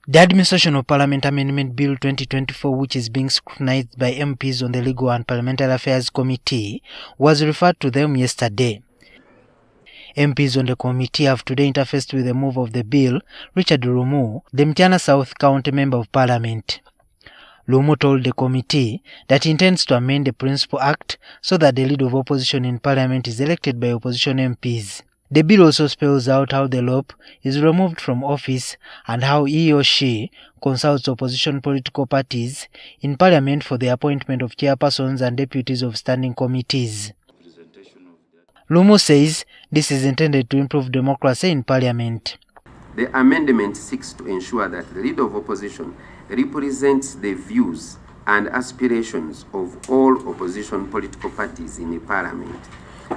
The Administration of Parliament Amendment Bill 2024, which is being scrutinized by MPs on the Legal and Parliamentary Affairs Committee, was referred to them yesterday. MPs on the committee have today interfaced with the move of the bill, Richard Lumu, the Mityana South County Member of Parliament. Lumu told the committee that he intends to amend the Principal Act so that the leader of opposition in Parliament is elected by opposition MPs. The bill also spells out how the LOP is removed from office and how he or she consults opposition political parties in Parliament for the appointment of chairpersons and deputies of standing committees. Lumu says this is intended to improve democracy in Parliament. The amendment seeks to ensure that the leader of opposition represents the views and aspirations of all opposition political parties in the Parliament.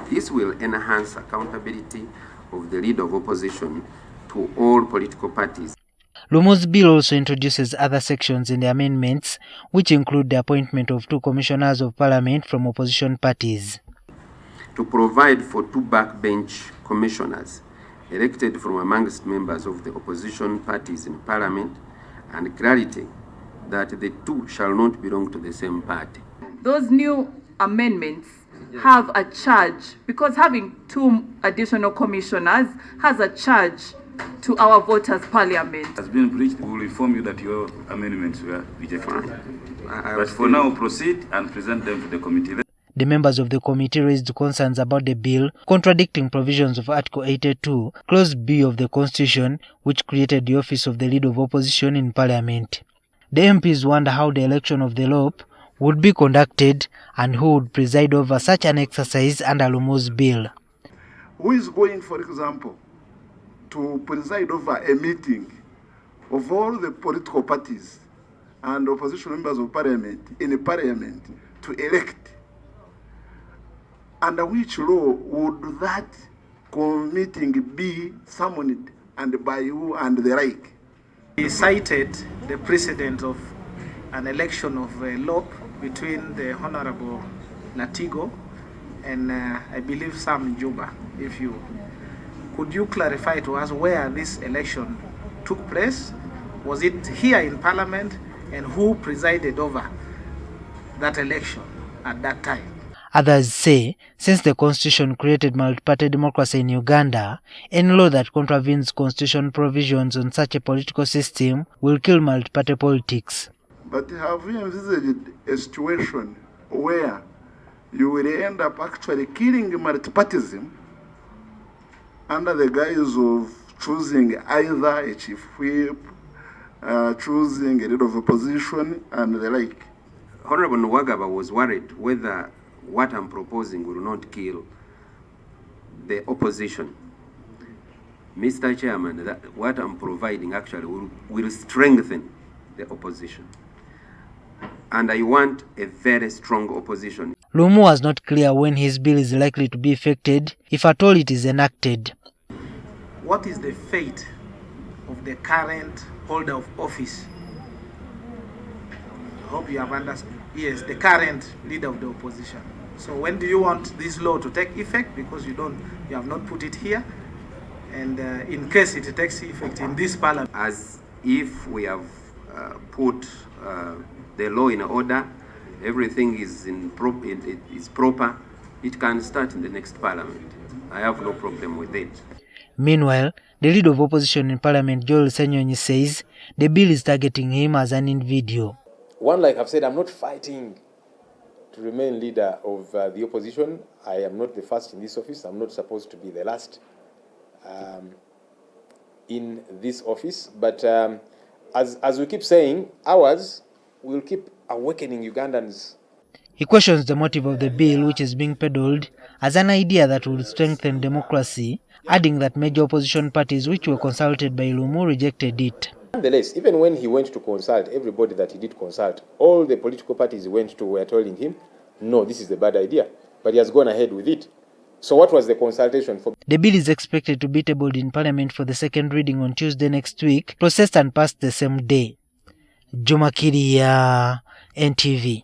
This will enhance accountability of the leader of opposition to all political parties. Lumu's bill also introduces other sections in the amendments, which include the appointment of 2 commissioners of Parliament from opposition parties. To provide for 2 backbench commissioners elected from amongst members of the opposition parties in Parliament, and clarity that the 2 shall not belong to the same party. Those new amendments have a charge, because having 2 additional commissioners has a charge to our voters' Parliament. Has been breached, we will inform you that your amendments were rejected. But for now, proceed and present them to the committee. The members of the committee raised concerns about the bill contradicting provisions of Article 82, Clause B of the Constitution, which created the office of the leader of opposition in Parliament. The MPs wonder how the election of the LOP would be conducted and who would preside over such an exercise under Lumu's bill. Who is going, for example, to preside over a meeting of all the political parties and opposition members of Parliament in a Parliament to elect? Under which law would that meeting be summoned and by who and the like? He cited the precedent of an election of a LOP between the Honorable Latigo and I believe Sam Juba. Could you clarify to us where this election took place? Was it here in Parliament, and who presided over that election at that time? Others say, since the Constitution created multi-party democracy in Uganda, any law that contravenes Constitution provisions on such a political system will kill multi-party politics. But have you envisaged a situation where you will end up actually killing multipartism under the guise of choosing either a chief whip, choosing a leader of opposition, and the like? Honorable Nwagaba was worried whether what I'm proposing will not kill the opposition. Mr. Chairman, that what I'm providing actually will strengthen the opposition. And I want a very strong opposition. Lumu was not clear when his bill is likely to be effected, if at all it is enacted. What is the fate of the current holder of office? I hope you have understood. Yes, the current leader of the opposition. So when do you want this law to take effect? Because you have not put it here. And in case it takes effect in this Parliament. As if we have put the law in order, everything is proper, it can start in the next Parliament. I have no problem with it. Meanwhile, the leader of opposition in Parliament, Ssenyonyi, says the bill is targeting him as an individual. One, like I've said, I'm not fighting to remain leader of the opposition. I am not the first in this office. I'm not supposed to be the last in this office. But as we keep saying, ours will keep awakening Ugandans. He questions the motive of the bill, which is being peddled as an idea that will strengthen democracy, adding that major opposition parties which were consulted by Lumu rejected it. Nonetheless, even when he went to consult, everybody that he did consult, all the political parties he went to were telling him, no, this is a bad idea. But he has gone ahead with it. So what was the consultation for? The bill is expected to be tabled in Parliament for the second reading on Tuesday next week, processed and passed the same day. Juma Kiria, NTV.